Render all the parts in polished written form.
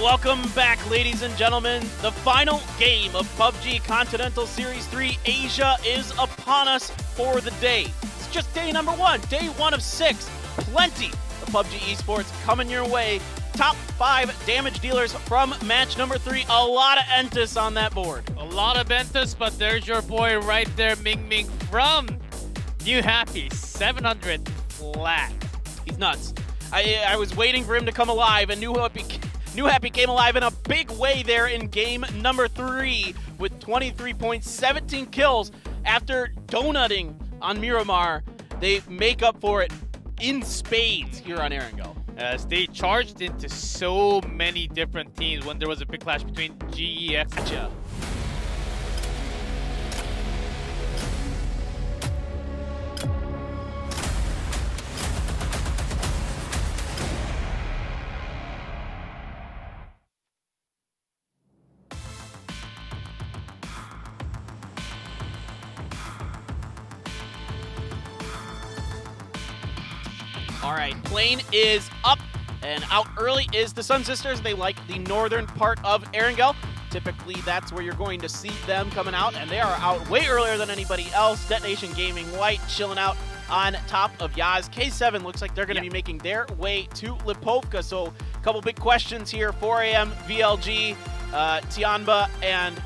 welcome back, ladies and gentlemen. The final game of PUBG Continental Series 3 Asia is upon us for the day. It's just day number 1, day 1 of 6. Plenty of PUBG esports coming your way. Top 5 damage dealers from match number 3. A lot of Entus on that board. A lot of Entus, but there's your boy right there, Ming Ming from New Happy, 700 flat. He's nuts. I was waiting for him to come alive, and New Happy came alive in a big way there in game number 3 with 23 points, 17 kills. After donutting on Miramar, they make up for it in spades here on Erangel. As they charged into so many different teams when there was a big clash between GEX and Asia. All right, plane is up, and out early is the Sun Sisters. They like the northern part of Erangel. Typically, that's where you're going to see them coming out, and they are out way earlier than anybody else. Detonation Gaming White chilling out on top of Yaz. K7 looks like they're going to be making their way to Lipovka. So a couple big questions here. 4 a.m. VLG, Tianba, and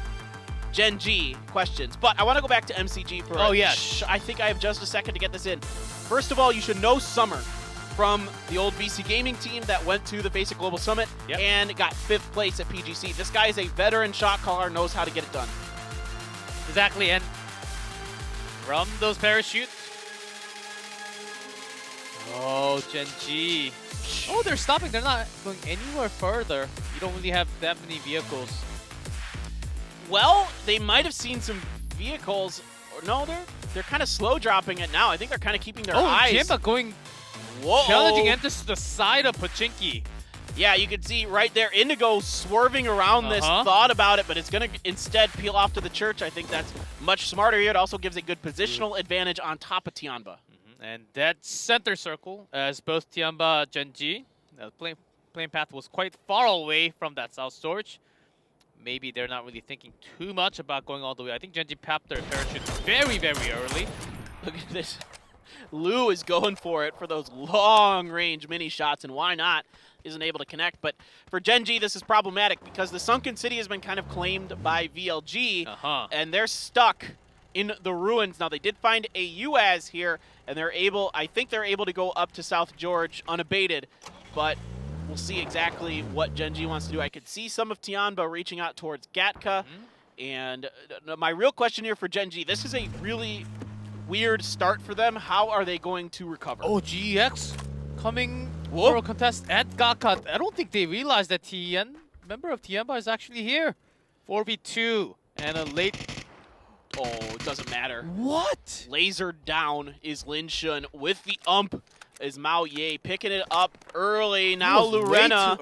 Gen G questions. But I want to go back to MCG for I think I have just a second to get this in. First of all, you should know Summer from the old BC Gaming team that went to the Basic Global Summit and got 5th place at PGC. This guy is a veteran shot caller, knows how to get it done. Exactly, and from those parachutes. Oh, Gen G. Oh, they're stopping. They're not going anywhere further. You don't really have that many vehicles. Well, they might have seen some vehicles. Or no, they're kind of slow dropping it now. I think they're kind of keeping their eyes. Oh, Jimba going challenging Entus to the side of Pachinki. Yeah, you can see right there Indigo swerving around this, thought about it, but it's going to instead peel off to the church. I think that's much smarter here. It also gives a good positional advantage on top of Tianba. And that center circle, as both Tianba and Gen G, the plane path was quite far away from that south storage. Maybe they're not really thinking too much about going all the way. I think Gen G popped their parachute very, very early. Look at this. Lou is going for it for those long-range mini shots, and why not? Isn't able to connect. But for Gen G, this is problematic because the Sunken City has been kind of claimed by VLG, and they're stuck in the ruins. Now, they did find a UAZ here, and I think they're able to go up to South George unabated, but we'll see exactly what Gen G wants to do. I could see some of Tianba reaching out towards Gatka, and my real question here for Gen G, this is a really weird start for them. How are they going to recover? Oh, GEX coming for a contest at Gatka. I don't think they realized that member of Tianba is actually here. 4v2 and a late... Oh, it doesn't matter. What? Laser down is Lin Shun with the ump. Is Mao Ye picking it up early. Now Lorena.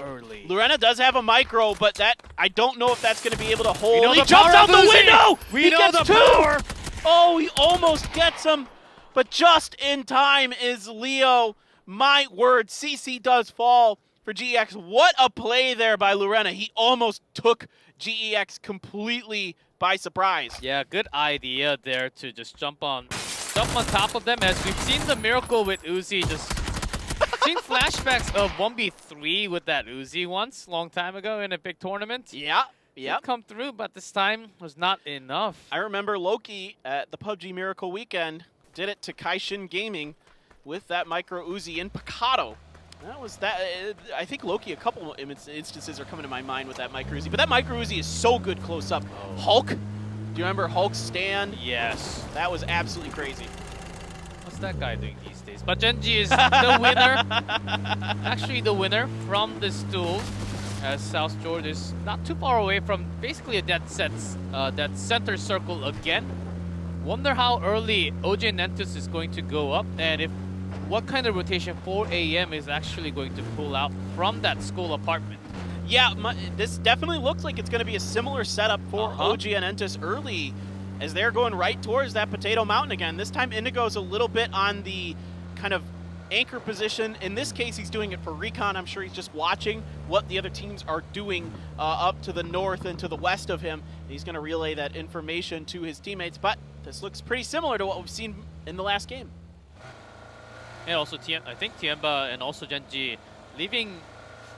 Lorena does have a micro, but that I don't know if that's going to be able to hold. He jumps out the window! He gets the power! Oh, he almost gets him, but just in time is Leo. My word, CC does fall for GEX. What a play there by Lorena. He almost took GEX completely by surprise. Yeah, good idea there to just jump on top of them, as we've seen the miracle with Uzi. Just seen flashbacks of 1v3 with that Uzi once, long time ago in a big tournament. Yeah. Yep. Come through, but this time was not enough. I remember Loki at the PUBG Miracle Weekend did it to Kaishin Gaming with that micro Uzi in Picado. That was that. I think Loki, a couple instances are coming to my mind with that micro Uzi, but that micro Uzi is so good close up. Hulk, do you remember Hulk's stand? Yes. That was absolutely crazy. What's that guy doing these days? But Gen G is the winner. Actually, the winner from this duel, as South George is not too far away from basically a dead that center circle again. Wonder how early OJ and Entus is going to go up, and what kind of rotation 4 a.m. is actually going to pull out from that school apartment. Yeah, this definitely looks like it's going to be a similar setup for OG and Entus early, as they're going right towards that Potato Mountain again. This time Indigo's a little bit on the kind of anchor position. In this case, he's doing it for recon. I'm sure he's just watching what the other teams are doing up to the north and to the west of him. He's going to relay that information to his teammates, but this looks pretty similar to what we've seen in the last game. And also, I think Tiemba and also Genji leaving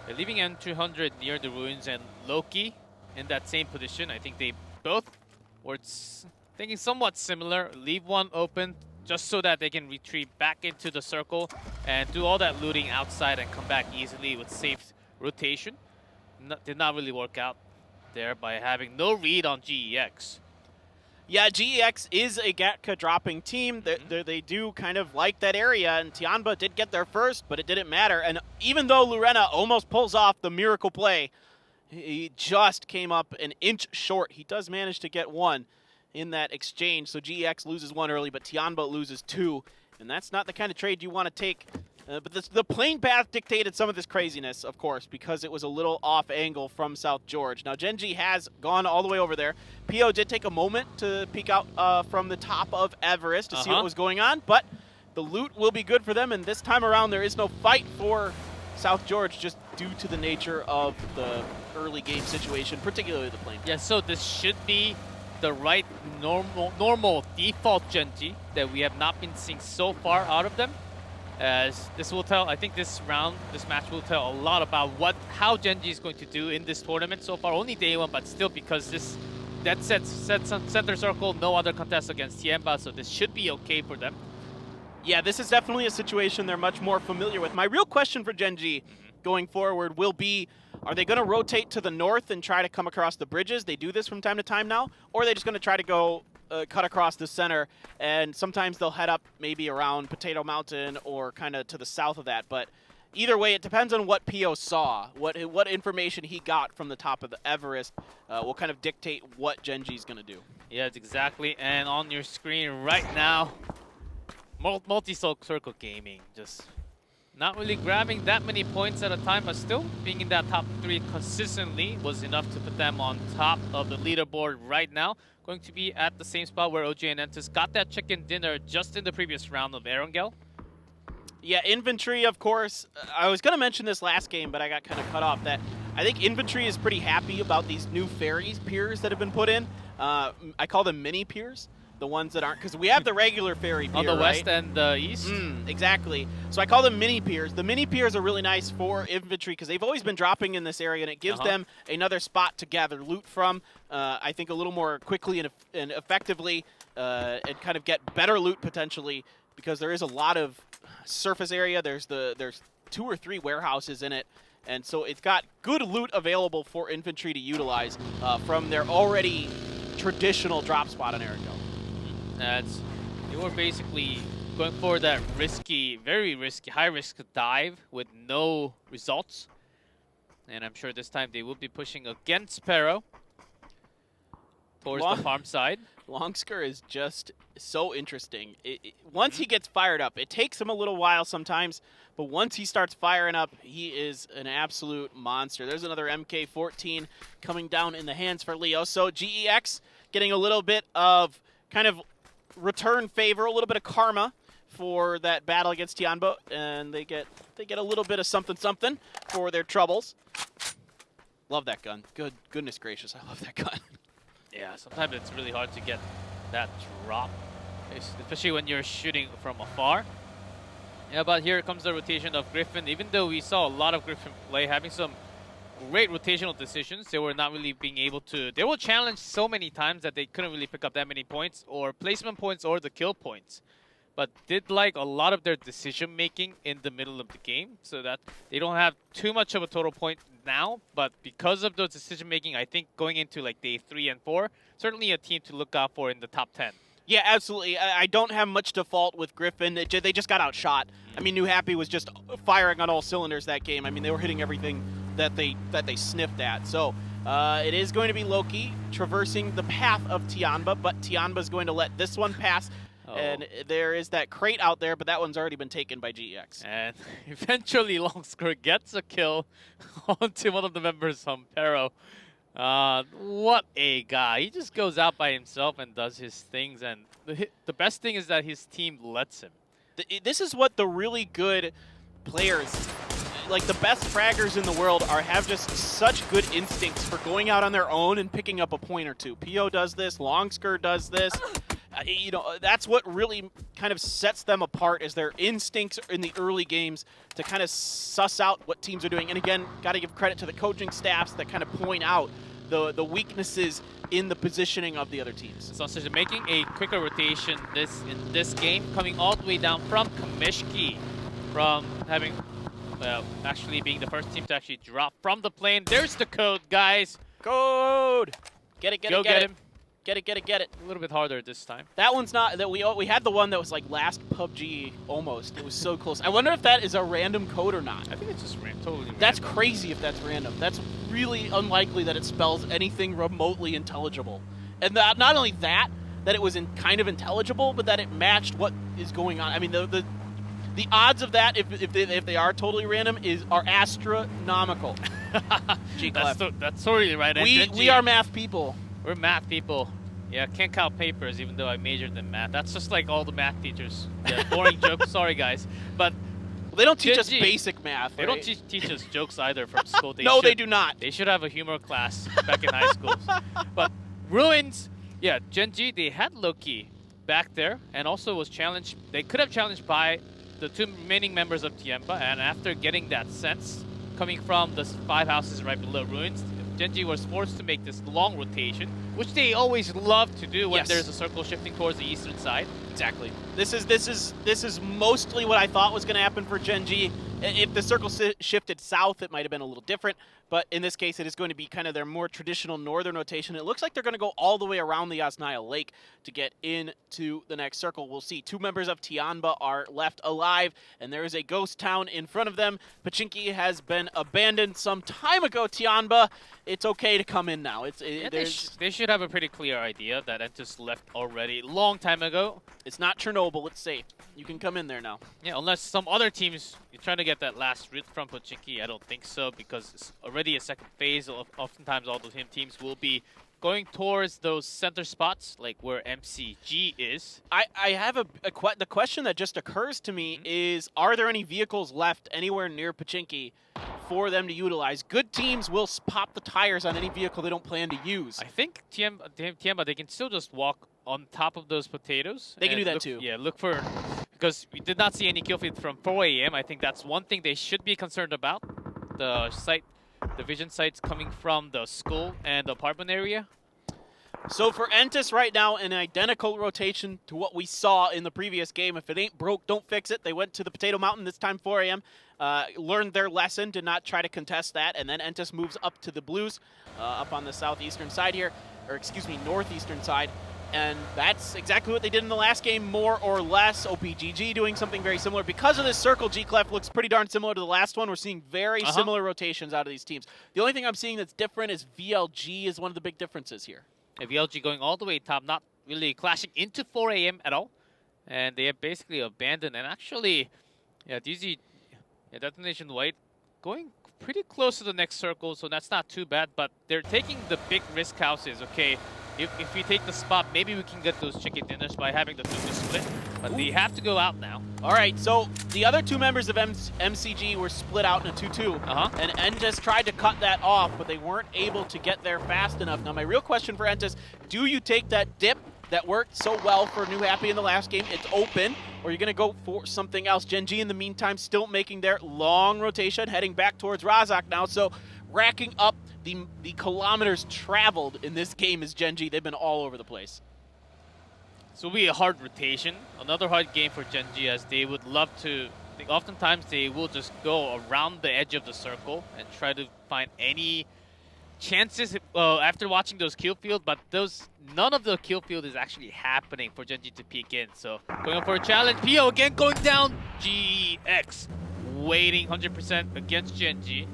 N200 near the ruins and Loki in that same position. I think they both were thinking somewhat similar. Leave one open just so that they can retreat back into the circle and do all that looting outside and come back easily with safe rotation. Did not really work out there by having no read on GEX. Yeah, GEX is a Gatka dropping team. They do kind of like that area, and Tianba did get there first, but it didn't matter. And even though Lurena almost pulls off the miracle play, he just came up an inch short. He does manage to get one in that exchange, so GEX loses one early, but Tianba loses two, and that's not the kind of trade you want to take. But the plane path dictated some of this craziness, of course, because it was a little off angle from South George. Now, Genji has gone all the way over there. PO did take a moment to peek out from the top of Everest to see what was going on, but the loot will be good for them, and this time around there is no fight for South George just due to the nature of the early game situation, particularly the plane path. Yeah, so this should be the right normal default Genji that we have not been seeing so far out of them. As this will tell, I think this match will tell a lot about how Genji is going to do in this tournament so far. Only day one, but still, because that sets center circle, no other contest against Tiemba, so this should be okay for them. Yeah, this is definitely a situation they're much more familiar with. My real question for Genji going forward will be, are they going to rotate to the north and try to come across the bridges? They do this from time to time now, or are they just going to try to go cut across the center, and sometimes they'll head up maybe around Potato Mountain or kind of to the south of that. But either way, it depends on what PO saw, what information he got from the top of the Everest will kind of dictate what Genji's going to do. Yeah, exactly. And on your screen right now, multi-circle gaming, just not really grabbing that many points at a time, but still being in that top 3 consistently was enough to put them on top of the leaderboard right now. Going to be at the same spot where OJ and Entus got that chicken dinner just in the previous round of Erangel. Yeah, infantry, of course. I was going to mention this last game, but I got kind of cut off. That I think infantry is pretty happy about these new piers that have been put in. I call them mini piers. The ones that aren't, because we have the regular ferry pier, on the west right? and the east. Exactly. So I call them mini piers. The mini piers are really nice for infantry because they've always been dropping in this area, and it gives them another spot to gather loot from. I think a little more quickly and effectively, and kind of get better loot potentially, because there is a lot of surface area. There's 2 or 3 warehouses in it. And so it's got good loot available for infantry to utilize from their already traditional drop spot on Erangel. As they were basically going for that risky, very risky, high-risk dive with no results. And I'm sure this time they will be pushing against Pero towards the farm side. Longsker is just so interesting. Once he gets fired up, it takes him a little while sometimes, but once he starts firing up, he is an absolute monster. There's another MK14 coming down in the hands for Leo. So GEX getting a little bit of kind of return favor, a little bit of karma for that battle against Tianba, and they get a little bit of something for their troubles. Love that gun. Goodness gracious, I love that gun. Yeah, sometimes it's really hard to get that drop, especially when you're shooting from afar. Yeah, but here comes the rotation of Griffin. Even though we saw a lot of Griffin play, having some great rotational decisions, they were not really being able to. They were challenged so many times that they couldn't really pick up that many points, or placement points, or the kill points. But did like a lot of their decision making in the middle of the game, so that they don't have too much of a total point now. But because of those decision making, I think going into like day 3 and 4, certainly a team to look out for in the top 10. Yeah, absolutely. I don't have much to fault with Griffin. They just got outshot. I mean, New Happy was just firing on all cylinders that game. I mean, they were hitting everything that they sniffed at. So it is going to be Loki traversing the path of Tianba, but Tianba's going to let this one pass. And there is that crate out there, but that one's already been taken by GEX. And eventually Longsker gets a kill onto one of the members from Pero. What a guy. He just goes out by himself and does his things. And the best thing is that his team lets him. This is what the really good players, like the best fraggers in the world, have just such good instincts for going out on their own and picking up a point or two. PO does this, Longsker does this. You know, that's what really kind of sets them apart, is their instincts in the early games to kind of suss out what teams are doing. And again, got to give credit to the coaching staffs that kind of point out the weaknesses in the positioning of the other teams. Sausage making a quicker rotation in this game, coming all the way down from Kamishki, from having, well, actually being the first team to actually drop from the plane. There's the code, guys. Code! Get it, get Go it, get get it. him. Get it, get it, get it. A little bit harder this time. That one's not, that we had the one that was like last PUBG almost. It was so close. I wonder if that is a random code or not. I think it's just totally random. That's crazy if that's random. That's really unlikely that it spells anything remotely intelligible. And not only that it was kind of intelligible, but that it matched what is going on. I mean, the odds of that, if they are totally random, are astronomical. That's totally right. We are math people. We're math people. Yeah, can't count papers even though I majored in math. That's just like all the math teachers. Yeah, boring joke. Sorry, guys. But they don't teach us basic math. They don't teach us jokes either from school. No, they do not. They should have a humor class back in high schools. But Ruins, yeah, Gen G, they had Loki back there and also was challenged. They could have challenged by the two remaining members of Tiemba, and after getting that sense coming from the 5 houses right below Ruins, Gen G was forced to make this long rotation, which they always love to do when there's a circle shifting towards the eastern side. Exactly. This is mostly what I thought was going to happen for Gen G. If the circle shifted south, it might have been a little different. But in this case, it is going to be kind of their more traditional northern rotation. It looks like they're going to go all the way around the Yasnaya Lake to get into the next circle. We'll see. 2 members of Tianba are left alive, and there is a ghost town in front of them. Pachinki has been abandoned some time ago, Tianba. It's okay to come in now. They should have a pretty clear idea that Entus left already long time ago. It's not Chernobyl. It's safe. You can come in there now. Yeah, unless some other teams, you're trying to get that last route from Pachinki. I don't think so, because it's already a second phase. Oftentimes all those teams will be going towards those center spots, like where MCG is. I have the question that just occurs to me is, are there any vehicles left anywhere near Pachinki for them to utilize? Good teams will pop the tires on any vehicle they don't plan to use. I think Tiemba, they can still just walk on top of those potatoes. They can do that too. Yeah, look for, because we did not see any kill feed from 4 a.m. I think that's one thing they should be concerned about. The vision sights coming from the school and the apartment area. So for Entus right now, an identical rotation to what we saw in the previous game. If it ain't broke, don't fix it. They went to the Potato Mountain this time, 4 a.m. Learned their lesson, did not try to contest that, and then Entus moves up to the Blues, up on the southeastern side here, or excuse me, northeastern side. And that's exactly what they did in the last game, more or less. OPGG doing something very similar. Because of this circle, G-Clef looks pretty darn similar to the last one. We're seeing very similar rotations out of these teams. The only thing I'm seeing that's different is VLG is one of the big differences here. VLG going all the way top, not really clashing into 4 a.m. at all. And they have basically abandoned. And actually, yeah, DZ, Detonation White, going pretty close to the next circle, so that's not too bad. But they're taking the big risk houses, okay? If we take the spot, maybe we can get those chicken dinners by having the 2-2 split. But they have to go out now. All right, so the other 2 members of MCG were split out in a 2-2. And Entus tried to cut that off, but they weren't able to get there fast enough. Now, my real question for Entus, do you take that dip that worked so well for New Happy in the last game? It's open, or you're going to go for something else? Gen G, in the meantime, still making their long rotation, heading back towards Razak now. So racking up the kilometers traveled in this game is Gen G. They've been all over the place. This will be a hard rotation. Another hard game for Gen G, as they would love to. Oftentimes they will just go around the edge of the circle and try to find any chances after watching those kill field, but none of the kill field is actually happening for Gen G to peek in. So going for a challenge. PO again going down. GX waiting 100% against Gen G.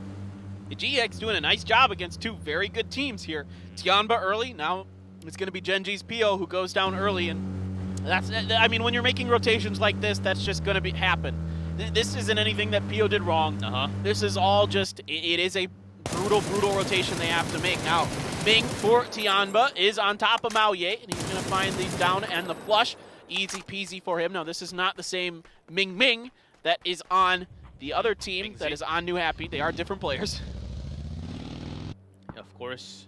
GX doing a nice job against 2 very good teams here. Tianba early, now it's going to be Gen G's PO who goes down early, and that's, I mean, when you're making rotations like this, that's just going to happen. This isn't anything that PO did wrong. This is all just, it is a brutal rotation they have to make. Now, Ming for Tianba is on top of Mao Ye, and he's going to find these down and the flush. Easy peasy for him. Now, this is not the same Ming Ming that is on the other team that is on New Happy. They are different players. Of course.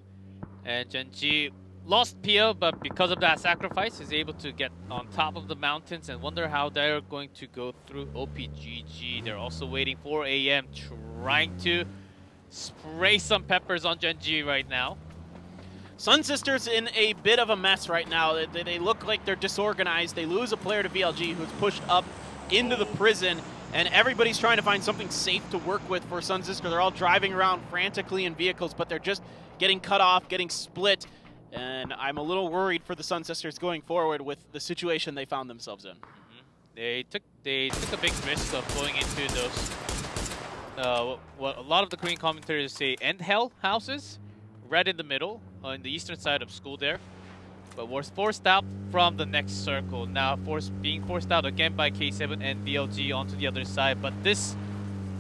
And Genji lost Pia, but because of that sacrifice, is able to get on top of the mountains and wonder how they're going to go through OPGG. They're also waiting for AM, trying to spray some peppers on Genji right now. Sun Sisters in a bit of a mess right now. They look like they're disorganized. They lose a player to VLG who's pushed up into the prison, and everybody's trying to find something safe to work with for Sun Sisters. They're all driving around frantically in vehicles, but they're just getting cut off, getting split, and I'm a little worried for the Sun Sisters going forward with the situation they found themselves in. They took a big risk of going into those, what a lot of the Korean commentators say, end hell houses, right in the middle, on the eastern side of school there. But was forced out from the next circle. Now being forced out again by K7 and VLG onto the other side. But this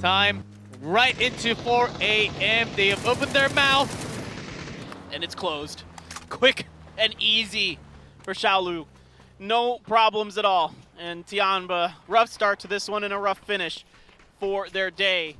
time, right into 4 AM. They have opened their mouth. And it's closed. Quick and easy for Xiaolu. No problems at all. And Tianba, rough start to this one and a rough finish for their day.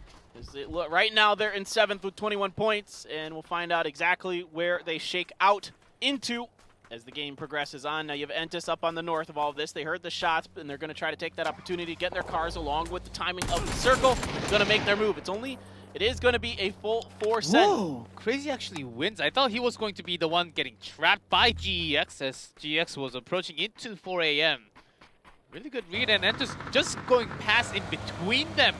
Right now they're in 7th with 21 points, and we'll find out exactly where they shake out into as the game progresses on. Now you have Entis up on the north of all of this. They heard the shots, and they're going to try to take that opportunity to get in their cars along with the timing of the circle. Going to make their move. It is going to be a full 4 set. Whoa! Crazy actually wins. I thought he was going to be the one getting trapped by GEX as GEX was approaching into 4 AM. Really good read, and Entis just going past in between them.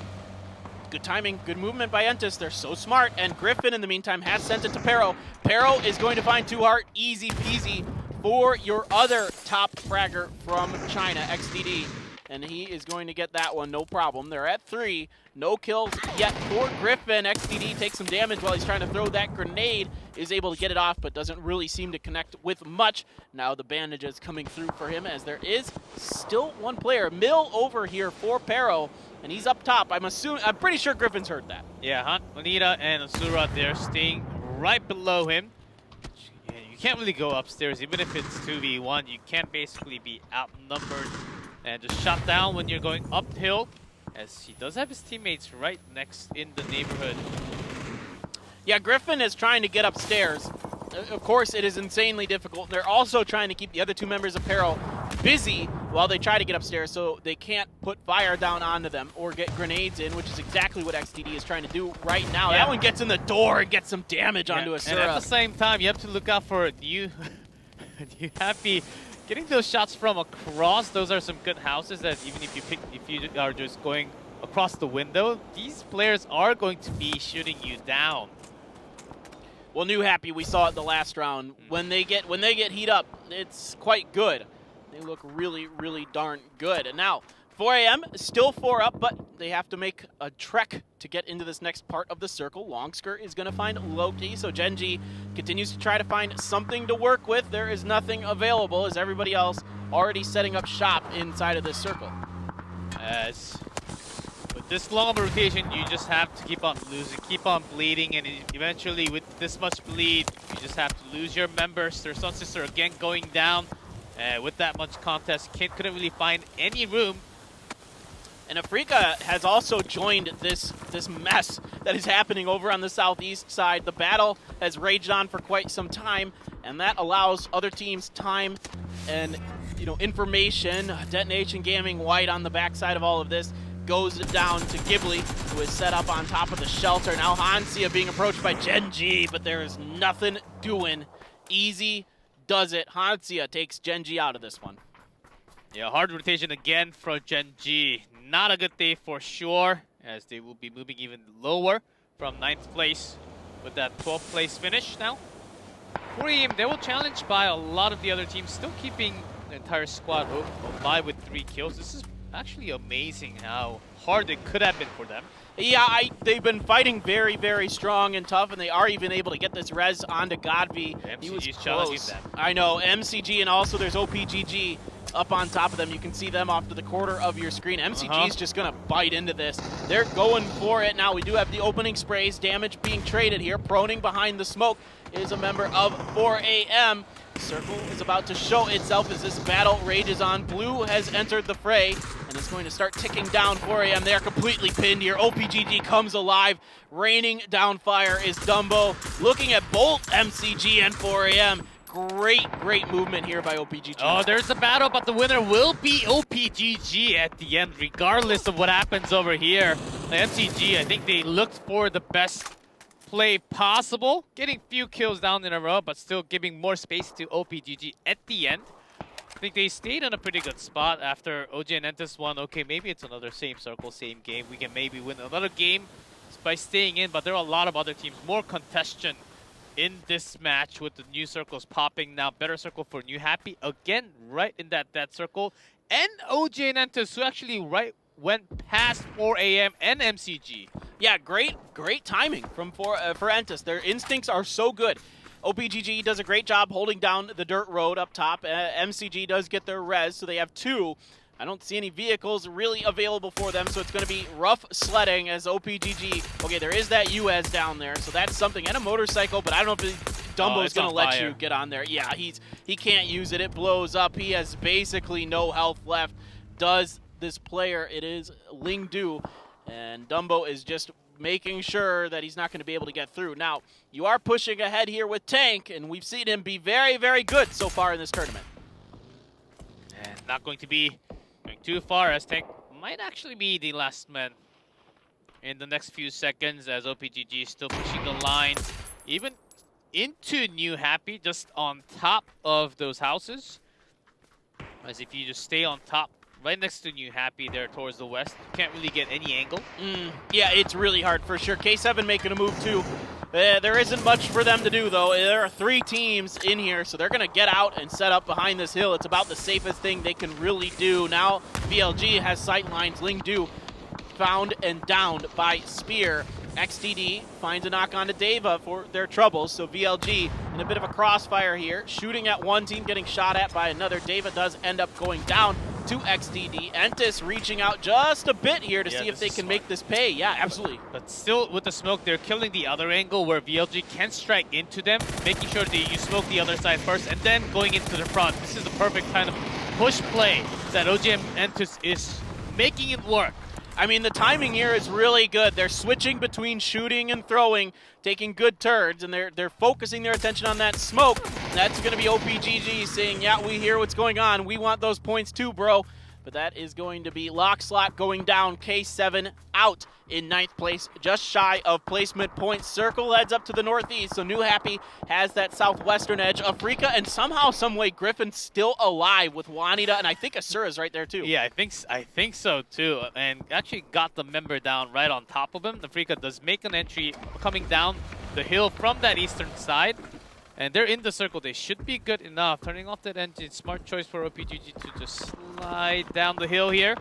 Good timing, good movement by Entis. They're so smart. And Griffin, in the meantime, has sent it to Pero. Pero is going to find 2 heart, easy peasy, for your other top fragger from China, XDD. And he is going to get that one, no problem. They're at 3. No kills yet for Griffin. XDD takes some damage while he's trying to throw that grenade. Is able to get it off, but doesn't really seem to connect with much. Now the bandages coming through for him as there is still one player. Mill over here for Pero. And he's up top. I'm pretty sure Griffin's heard that. Yeah, Juanita and Asura, they're staying right below him. Yeah, you can't really go upstairs, even if it's 2v1. You can't basically be outnumbered and just shot down when you're going uphill, as he does have his teammates right next in the neighborhood. Yeah, Griffin is trying to get upstairs. Of course, it is insanely difficult. They're also trying to keep the other 2 members of Peril busy while they try to get upstairs, so they can't put fire down onto them or get grenades in, which is exactly what XDD is trying to do right now. Yeah. That one gets in the door and gets some damage onto Asura. And at the same time, you have to look out for New Happy getting those shots from across. Those are some good houses that even if you are just going across the window, these players are going to be shooting you down. Well, New Happy, we saw it the last round. When they get heat up, it's quite good. They look really, really darn good. And now, 4 AM, still 4 up, but they have to make a trek to get into this next part of the circle. Longskirt is going to find Loki, so Genji continues to try to find something to work with. There is nothing available, as everybody else already setting up shop inside of this circle. As with this long of a rotation, you just have to keep on losing, keep on bleeding, and eventually with this much bleed, you just have to lose your members. Their Sun Sister again going down. With that much contest, couldn't really find any room. And Afrika has also joined this mess that is happening over on the southeast side. The battle has raged on for quite some time, and that allows other teams time and information. Detonation Gaming White on the backside of all of this goes down to Ghibli, who is set up on top of the shelter. Now Hansia being approached by Genji, but there is nothing doing. Easy does it. Hansia takes Genji out of this one. Yeah, hard rotation again for Genji. Not a good day for sure, as they will be moving even lower from 9th place with that 12th place finish now. 4 AM, they will challenge by a lot of the other teams, still keeping the entire squad alive with 3 kills. This is actually amazing how hard it could have been for them. Yeah, they've been fighting very, very strong and tough, and they are even able to get this res onto Godby. He was close. Them. I know, MCG, and also there's OPGG up on top of them. You can see them off to the corner of your screen. MCG is just going to bite into this. They're going for it now. We do have the opening sprays. Damage being traded here. Proning behind the smoke is a member of 4 AM. Circle is about to show itself as this battle rages on. Blue has entered the fray and is going to start ticking down 4 AM. They are completely pinned here. OPGG comes alive. Raining down fire is Dumbo. Looking at both MCG and 4 AM. Great movement here by OPGG. Oh, there's a battle, but the winner will be OPGG at the end, regardless of what happens over here. The MCG, I think they looked for the best play possible, getting few kills down in a row, but still giving more space to OPGG at the end. I think they stayed in a pretty good spot after OG and Entus won. Okay, maybe it's another same circle, same game. We can maybe win another game by staying in, but there are a lot of other teams, more contention in this match with the new circles popping now. Better circle for New Happy again, right in that circle, and OG and Entus, who actually went past 4 AM and MCG. Yeah, great timing for Entus. Their instincts are so good. OPGG does a great job holding down the dirt road up top. MCG does get their res, so they have 2. I don't see any vehicles really available for them, so it's going to be rough sledding as OPGG. Okay, there is that US down there, so that's something, and a motorcycle, but I don't know if Dumbo is going to let you get on there. Yeah, he can't use it. It blows up. He has basically no health left. Does this player? It is Ling Du, and Dumbo is just making sure that he's not going to be able to get through. Now, you are pushing ahead here with Tank, and we've seen him be very good so far in this tournament. And not going to be going too far, as Tank might actually be the last man in the next few seconds, as OPGG is still pushing the line, even into New Happy, just on top of those houses. As if you just stay on top, right next to New Happy there towards the west, you can't really get any angle. Yeah, it's really hard for sure. K7 making a move too. There isn't much for them to do, though. There are 3 teams in here, so they're going to get out and set up behind this hill. It's about the safest thing they can really do. Now, VLG has sight lines. Ling Du found and downed by Spear. XTD finds a knock onto Deva for their troubles, so VLG in a bit of a crossfire here, shooting at one team, getting shot at by another. Deva does end up going down to XTD. Entus reaching out just a bit here to see if they can make this pay. Yeah, absolutely. But still, with the smoke, they're killing the other angle where VLG can strike into them, making sure that you smoke the other side first, and then going into the front. This is the perfect kind of push play that OGM Entus is making it work. I mean, the timing here is really good. They're switching between shooting and throwing, taking good turns, and they're focusing their attention on that smoke. That's going to be OPGG saying, yeah, we hear what's going on. We want those points too, bro. But that is going to be Lock Slot going down. K7 out in 9th place, just shy of placement points. Circle heads up to the northeast, so New Happy has that southwestern edge. Afrika, and somehow, someway, Griffin's still alive with Juanita, and I think Asura's right there too. Yeah, I think so too, and actually got the member down right on top of him. Afrika does make an entry coming down the hill from that eastern side. And they're in the circle. They should be good enough. Turning off that engine. Smart choice for OPGG to just slide down the hill here.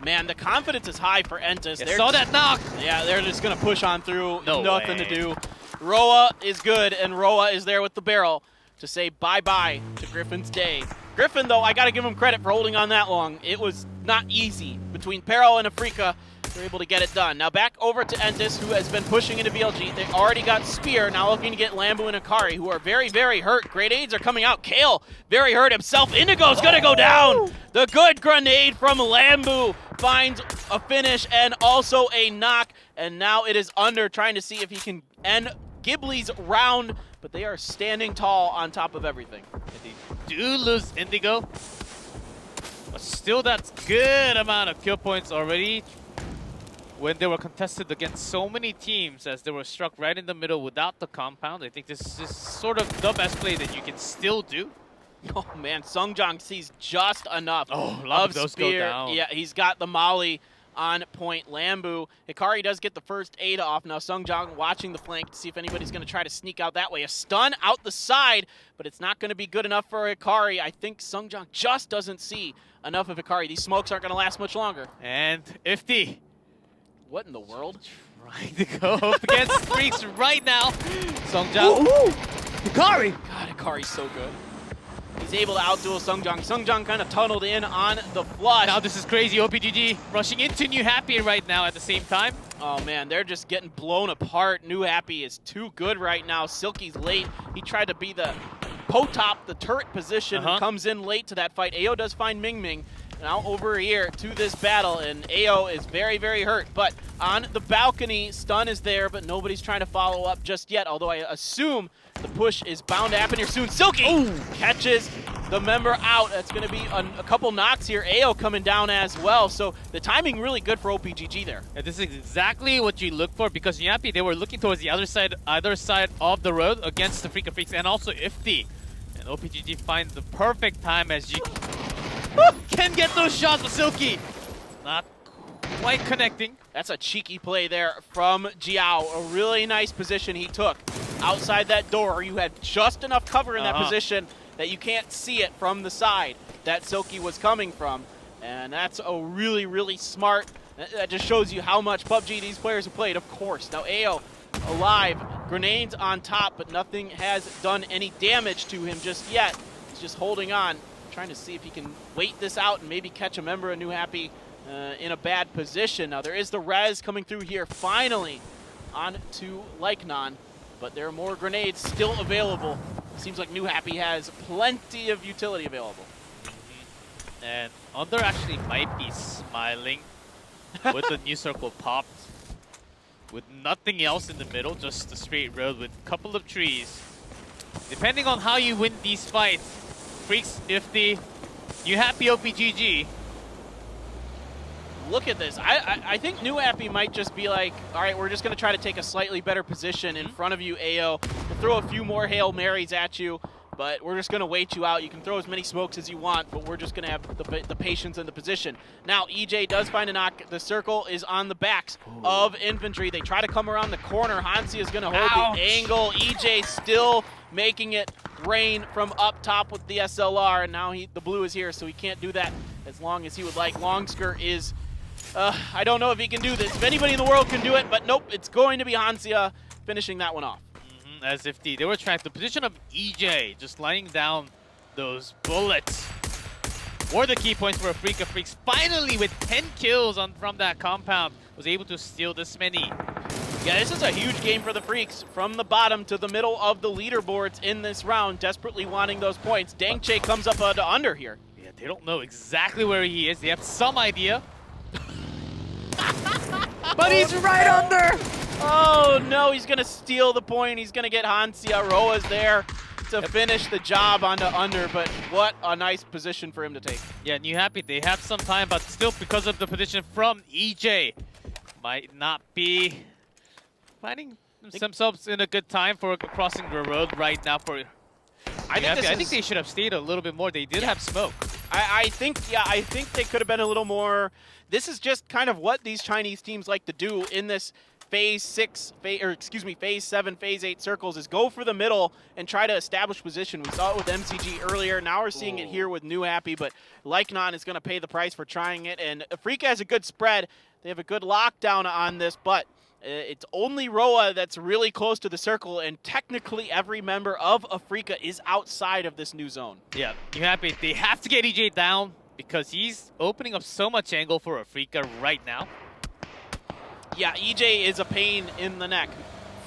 Man, the confidence is high for Entus. They saw that knock. Yeah, they're just going to push on through. Nothing to do. Roa is good, and Roa is there with the barrel to say bye-bye to Griffin's day. Griffin, though, I got to give him credit for holding on that long. It was not easy. Between Peril and Afrika, they're able to get it done. Now back over to Entus, who has been pushing into VLG. They already got Spear, now looking to get Lambu and Akari, who are very hurt. Grenades are coming out. Kale, very hurt himself. Indigo's gonna go down. The good grenade from Lambu finds a finish and also a knock. And now it is Under trying to see if he can end Ghibli's round, but they are standing tall on top of everything. They do lose Indigo, but still that's good amount of kill points already. When they were contested against so many teams, as they were struck right in the middle without the compound, I think this is sort of the best play that you can still do. Oh man, Sungjang sees just enough of those Spear. Go down. Yeah, he's got the molly on point. Lambu. Hikari does get the first aid off. Now Sungjang watching the flank to see if anybody's going to try to sneak out that way. A stun out the side, but it's not going to be good enough for Hikari. I think Sungjang just doesn't see enough of Hikari. These smokes aren't going to last much longer. And Ifty. What in the world? Trying to go up against Freaks right now. Sungjang. Hikari! God, Hikari's so good. He's able to outduel Sungjang. Sungjang kind of tunneled in on the flush. Now this is crazy. OPGG rushing into New Happy right now at the same time. Oh man, they're just getting blown apart. New Happy is too good right now. Silky's late. He tried to be the Potop, the turret position, comes in late to that fight. AO does find Ming Ming. Now over here to this battle, and AO is very, very hurt. But on the balcony, stun is there, but nobody's trying to follow up just yet, although I assume the push is bound to happen here soon. Silky catches the member out. That's going to be a couple knocks here. AO coming down as well, so the timing really good for OPGG there. Yeah, this is exactly what you look for, because Yappy, they were looking towards the other side of the road against the Freak of Freaks and also Ifty. And OPGG finds the perfect time as you can get those shots with Silky. Not quite connecting. That's a cheeky play there from Jiao. A really nice position he took. Outside that door, you had just enough cover in that position that you can't see it from the side that Silky was coming from. And that's a really, really smart. That just shows you how much PUBG these players have played, of course. Now AO alive, grenades on top, but nothing has done any damage to him just yet. He's just holding on, trying to see if he can wait this out and maybe catch a member of New Happy in a bad position. Now there is the res coming through here finally on to Lycanon, but there are more grenades still available. Seems like New Happy has plenty of utility available. And Under actually might be smiling with the new circle popped. With nothing else in the middle, just a straight road with a couple of trees. Depending on how you win these fights, Freaks, Ifty, New Happy, OPGG. Look at this. I think New Happy might just be like, all right, we're just going to try to take a slightly better position in front of you, AO. We'll throw a few more Hail Marys at you, but we're just going to wait you out. You can throw as many smokes as you want, but we're just going to have the patience and the position. Now, EJ does find a knock. The circle is on the backs of infantry. They try to come around the corner. Hansi is going to hold the angle. EJ still making it rain from up top with the SLR, and now the blue is here, so he can't do that as long as he would like. Longsker is... I don't know if he can do this. If anybody in the world can do it, but nope, it's going to be Hansia finishing that one off. As if they were trying the position of EJ, just laying down those bullets. Were the key points for a Freak of Freaks. Finally, with 10 kills from that compound, was able to steal this many. Yeah, this is a huge game for the Freaks. From the bottom to the middle of the leaderboards in this round, desperately wanting those points. Dangche comes up to under here. Yeah, they don't know exactly where he is. They have some idea. But he's right under! Oh no, he's gonna steal the point. He's gonna get Hansia. Roa's there to finish the job onto under, but what a nice position for him to take. Yeah, New Happy, they have some time, but still because of the position from EJ, might not be finding themselves in a good time for crossing the road right now for I think they should have stayed a little bit more. They did have smoke. I think they could have been a little more. This is just kind of what these Chinese teams like to do in this phase 7, phase 8 circles, is go for the middle and try to establish position. We saw it with MCG earlier. Now we're seeing it here with New Happy, but Lycanon is going to pay the price for trying it. And Afrika has a good spread. They have a good lockdown on this, but it's only Roa that's really close to the circle, and technically every member of Afrika is outside of this new zone. Yeah, New Happy, they have to get EJ down because he's opening up so much angle for Afrika right now. Yeah, EJ is a pain in the neck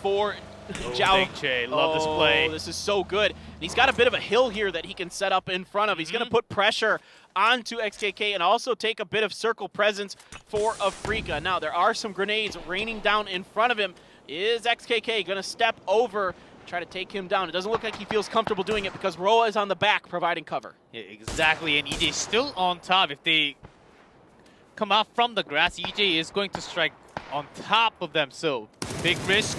for Jiao. Dangche, love this play. This is so good. And he's got a bit of a hill here that he can set up in front of. He's going to put pressure onto XKK and also take a bit of circle presence for Afrika. Now, there are some grenades raining down in front of him. Is XKK going to step over, try to take him down? It doesn't look like he feels comfortable doing it because Roa is on the back providing cover. Yeah, exactly, and EJ still on top. If they come out from the grass, EJ is going to strike on top of them, so big risk.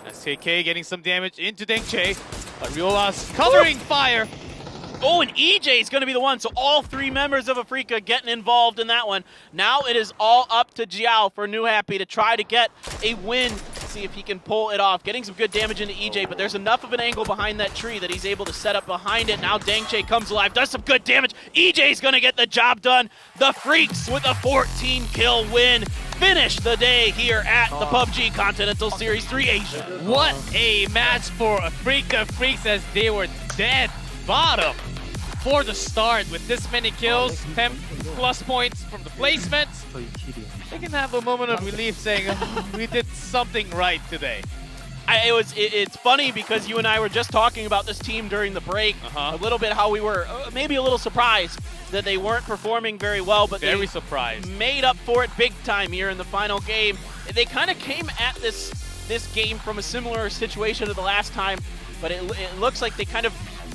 SKK getting some damage into Dangche, but Riola's covering fire. Oh, and EJ is going to be the one, so all three members of Afrika getting involved in that one. Now it is all up to Jiao for New Happy to try to get a win, see if he can pull it off. Getting some good damage into EJ, but there's enough of an angle behind that tree that he's able to set up behind it. Now Dangche comes alive, does some good damage. EJ's going to get the job done. The Freaks with a 14-kill win finish the day here at the PUBG Continental Series 3 Asia. What a match for Afrika Freaks as they were dead bottom for the start with this many kills, 10 plus points from the placements. They can have a moment of relief saying, we did something right today. It's funny because you and I were just talking about this team during the break, a little bit how we were maybe a little surprised that they weren't performing very well, but very they surprised. Made up for it big time here in the final game. They kind of came at this game from a similar situation to the last time, but it looks like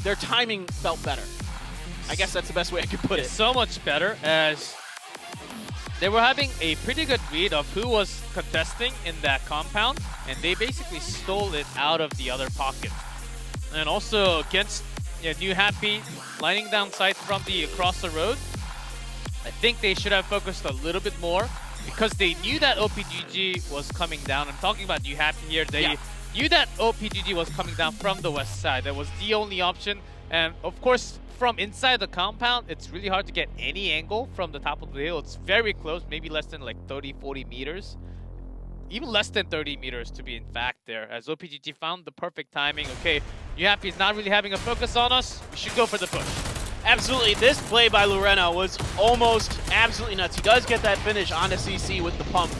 their timing felt better. I guess that's the best way I could put it. So much better, as they were having a pretty good read of who was contesting in that compound, and they basically stole it out of the other pocket. And also against New Happy lining down sights from across the road, I think they should have focused a little bit more because they knew that OPGG was coming down. I'm talking about New Happy here. They knew that OPGG was coming down from the west side. That was the only option. And of course, from inside the compound, it's really hard to get any angle from the top of the hill. It's very close, maybe less than like 30, 40 meters. Even less than 30 meters to be in fact there, as OPGG found the perfect timing. Okay, New Happy is not really having a focus on us. We should go for the push. Absolutely. This play by Lorena was almost absolutely nuts. He does get that finish onto CC with the pump,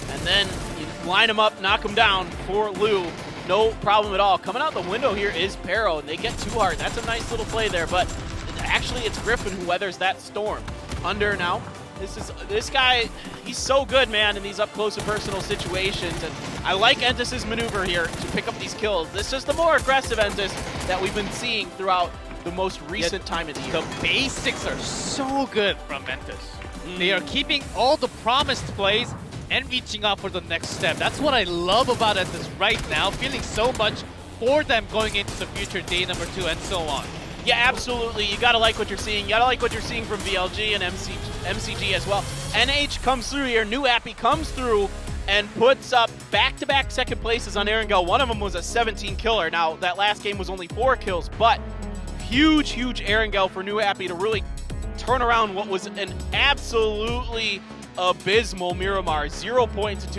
and then you line him up, knock him down for Lou. No problem at all. Coming out the window here is Pero, and they get too hard. That's a nice little play there, but actually it's Griffin who weathers that storm. Under now. This guy, he's so good, man, in these up-close and personal situations. And I like Entis's maneuver here to pick up these kills. This is the more aggressive Entis that we've been seeing throughout the most recent time of the year. The basics are so good from Entis. They are keeping all the promised plays and reaching out for the next step. That's what I love about Entis right now, feeling so much for them going into the future, day number 2 and so on. Yeah, absolutely. You gotta like what you're seeing. You gotta like what you're seeing from VLG and MCG as well. NH comes through here. New Happy comes through and puts up back-to-back second places on Erangel. One of them was a 17 killer. Now, that last game was only 4 kills, but huge, huge Erangel for New Happy to really turn around what was an absolutely abysmal Miramar. 0 points to